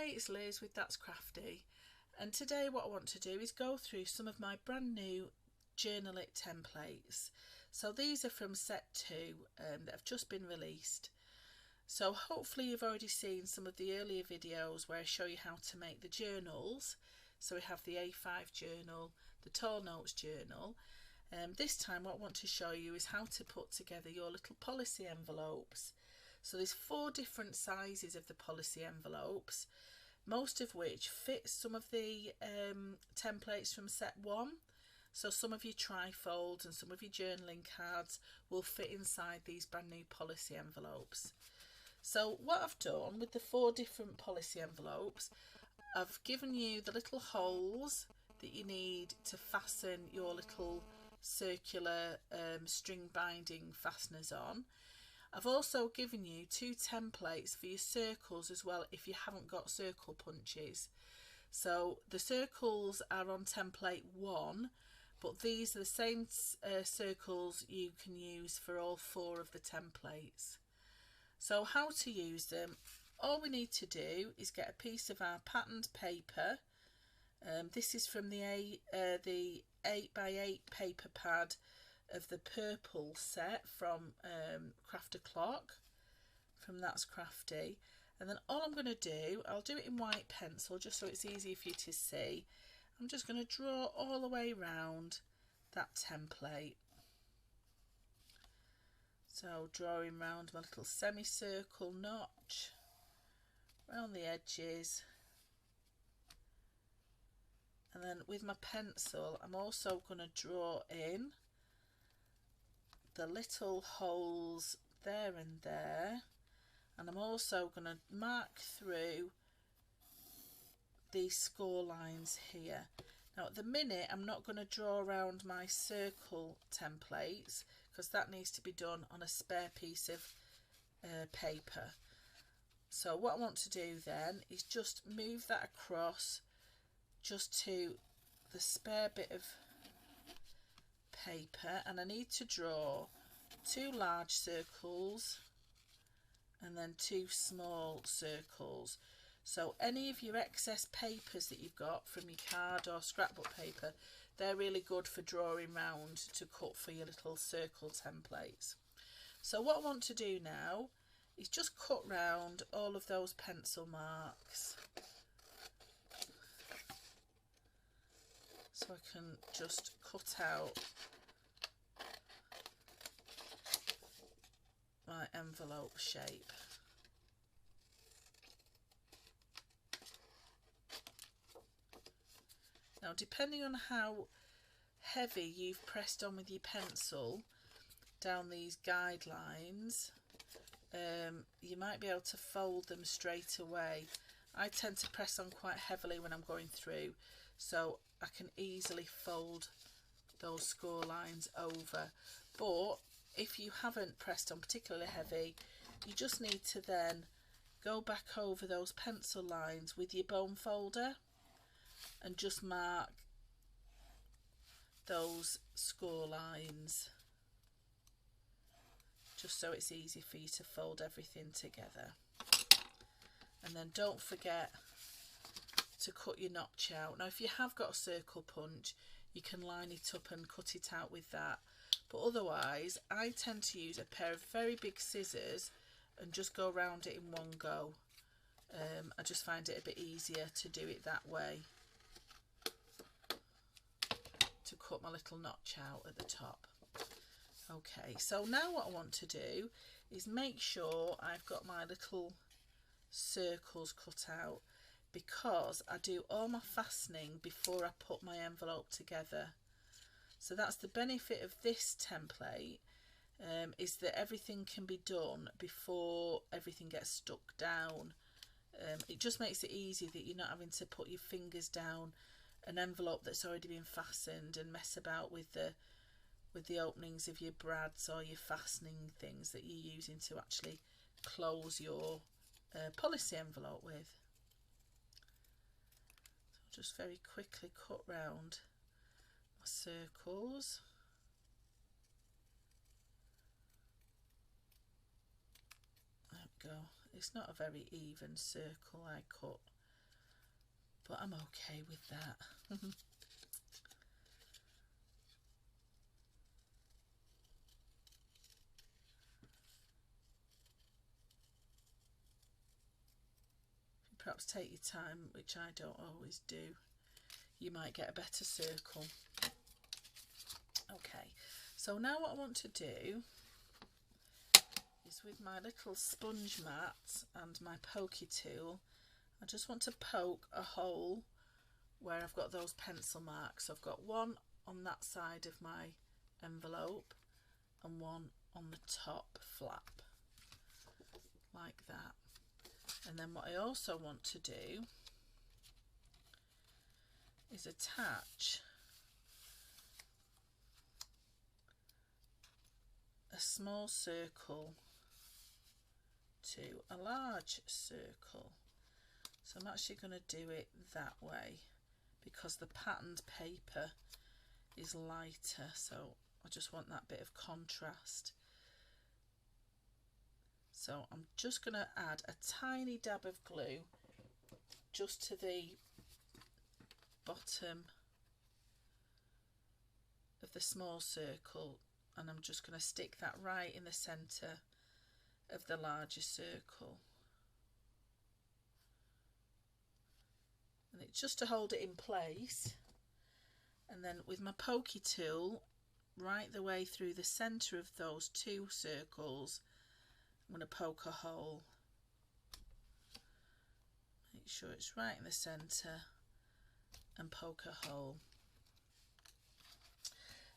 Hey, it's Liz with That's Crafty, and today what I want to do is go through some of my brand new Journal It templates. So these are from set 2 that have just been released. So hopefully you've already seen some of the earlier videos where I show you how to make the journals. So we have the A5 journal, the Tall Notes journal. This time what I want to show you is how to put together your little policy envelopes. So there's 4 different sizes of the policy envelopes, most of which fit some of the templates from set 1. So some of your trifolds and some of your journaling cards will fit inside these brand new policy envelopes. So what I've done with the 4 different policy envelopes, I've given you the little holes that you need to fasten your little circular string binding fasteners on. I've also given you 2 templates for your circles as well if you haven't got circle punches. So the circles are on template 1, but these are the same circles you can use for all 4 of the templates. So how to use them? All we need to do is get a piece of our patterned paper. This is from the 8x8 paper pad of the purple set from Crafty Clock, from That's Crafty. And then all I'm going to do, I'll do it in white pencil just so it's easy for you to see. I'm just going to draw all the way around that template. So drawing around my little semicircle notch around the edges, and then with my pencil I'm also going to draw in the little holes there and there, and I'm also going to mark through these score lines here. Now at the minute I'm not going to draw around my circle templates because that needs to be done on a spare piece of paper. So what I want to do then is just move that across just to the spare bit of paper, and I need to draw 2 large circles and then 2 small circles. So any of your excess papers that you've got from your card or scrapbook paper, they're really good for drawing round to cut for your little circle templates. So what I want to do now is just cut round all of those pencil marks. So I can just cut out my envelope shape. Now depending on how heavy you've pressed on with your pencil down these guidelines, you might be able to fold them straight away. I tend to press on quite heavily when I'm going through, so I can easily fold those score lines over. But if you haven't pressed on particularly heavy, you just need to then go back over those pencil lines with your bone folder and just mark those score lines, just so it's easy for you to fold everything together. And then don't forget to cut your notch out. Now if you have got a circle punch, you can line it up and cut it out with that, but otherwise I tend to use a pair of very big scissors and just go around it in one go. I just find it a bit easier to do it that way, to cut my little notch out at the top. Okay, so now what I want to do is make sure I've got my little circles cut out, because I do all my fastening before I put my envelope together. So that's the benefit of this template, is that everything can be done before everything gets stuck down. It just makes it easy that you're not having to put your fingers down an envelope that's already been fastened and mess about with the openings of your brads or your fastening things that you're using to actually close your policy envelope with. So just very quickly cut round my circles. There we go. It's not a very even circle I cut but I'm okay with that. Perhaps take your time, which I don't always do. You might get a better circle. Okay, so now what I want to do is, with my little sponge mat and my pokey tool, I just want to poke a hole where I've got those pencil marks. I've got one on that side of my envelope and one on the top flap, like that. And then what I also want to do is attach a small circle to a large circle. So I'm actually going to do it that way because the patterned paper is lighter, so I just want that bit of contrast. So I'm just going to add a tiny dab of glue just to the bottom of the small circle, and I'm just going to stick that right in the centre of the larger circle. And it's just to hold it in place, and then with my pokey tool right the way through the centre of those two circles, I'm going to poke a hole. Make sure it's right in the centre and poke a hole.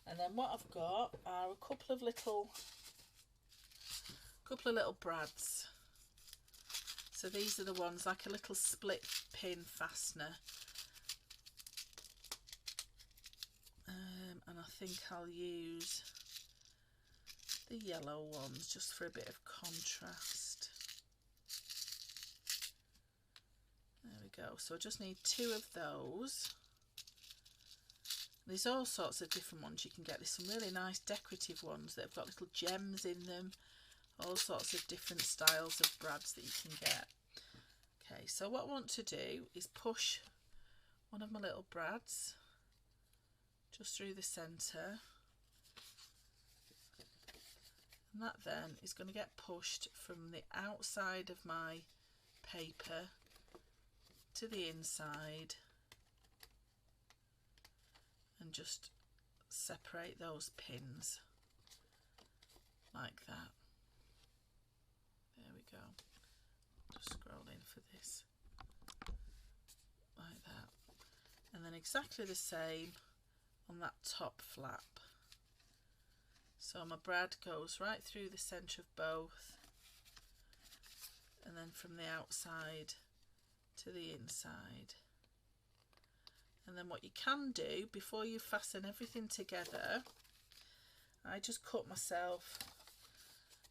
And then what I've got are a couple of little brads. So these are the ones, like a little split pin fastener. And I think I'll use the yellow ones just for a bit of contrast. There we go. So I just need 2 of those. There's all sorts of different ones you can get. There's some really nice decorative ones that have got little gems in them. All sorts of different styles of brads that you can get. Okay, so what I want to do is push one of my little brads just through the centre. And that then is going to get pushed from the outside of my paper to the inside, and just separate those pins like that. There we go. Just scroll in for this, like that. And then exactly the same on that top flap. So my brad goes right through the centre of both, and then from the outside to the inside. And then what you can do before you fasten everything together, I just cut myself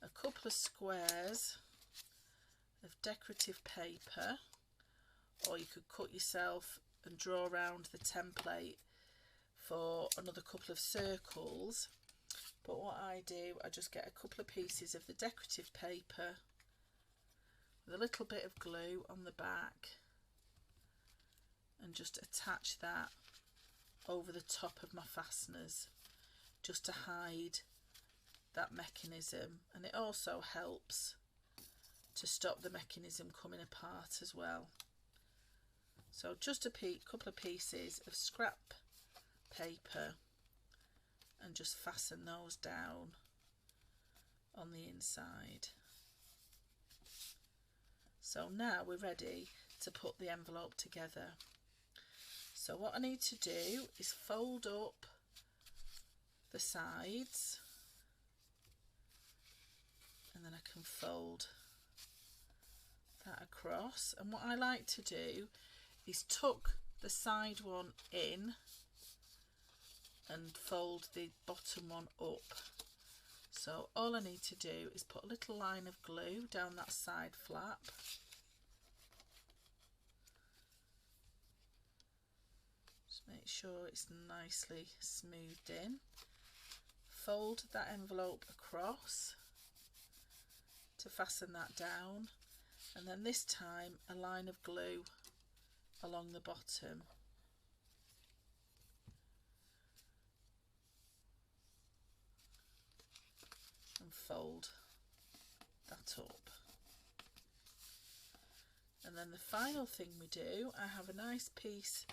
a couple of squares of decorative paper, or you could cut yourself and draw around the template for another couple of circles. But what I do, I just get a couple of pieces of the decorative paper with a little bit of glue on the back, and just attach that over the top of my fasteners just to hide that mechanism, and it also helps to stop the mechanism coming apart as well. So just a couple of pieces of scrap paper, and just fasten those down on the inside. So now we're ready to put the envelope together. So what I need to do is fold up the sides, and then I can fold that across. And what I like to do is tuck the side one in and fold the bottom one up. So all I need to do is put a little line of glue down that side flap, just make sure it's nicely smoothed in, fold that envelope across to fasten that down, and then this time a line of glue along the bottom. And fold that up. And then the final thing we do, I have a nice piece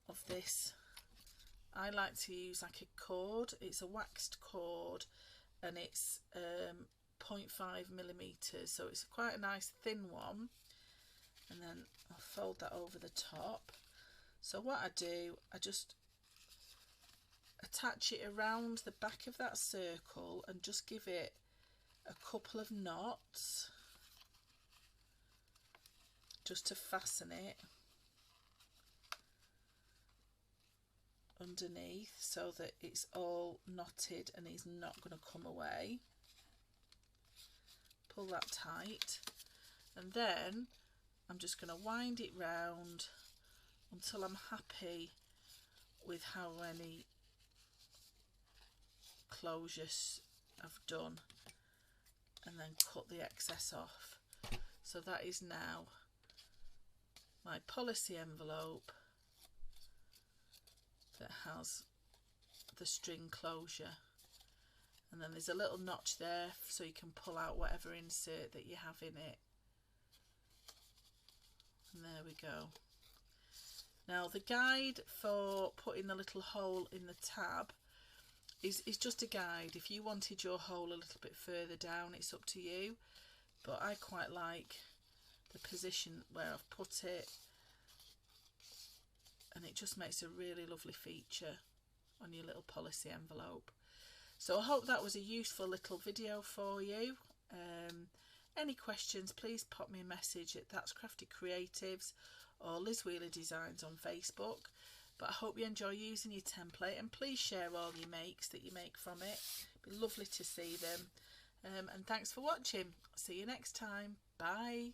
of this. I like to use like a cord. It's a waxed cord and it's 0.5 millimeters, so it's quite a nice thin one. And then I'll fold that over the top. So what I do, I just attach it around the back of that circle and just give it a couple of knots just to fasten it underneath so that it's all knotted and it's not going to come away. Pull that tight, and then I'm just going to wind it round until I'm happy with how many closures I've done, and then cut the excess off. So that is now my policy envelope that has the string closure, and then there's a little notch there so you can pull out whatever insert that you have in it. And there we go. Now the guide for putting the little hole in the tab is just a guide. If you wanted your hole a little bit further down, it's up to you, but I quite like the position where I've put it, and it just makes a really lovely feature on your little policy envelope. So I hope that was a useful little video for you. Any questions, please pop me a message at That's Crafty Creatives or Liz Wheeler Designs on Facebook. But I hope you enjoy using your template, and please share all your makes that you make from it. It'd be lovely to see them. And thanks for watching. See you next time. Bye.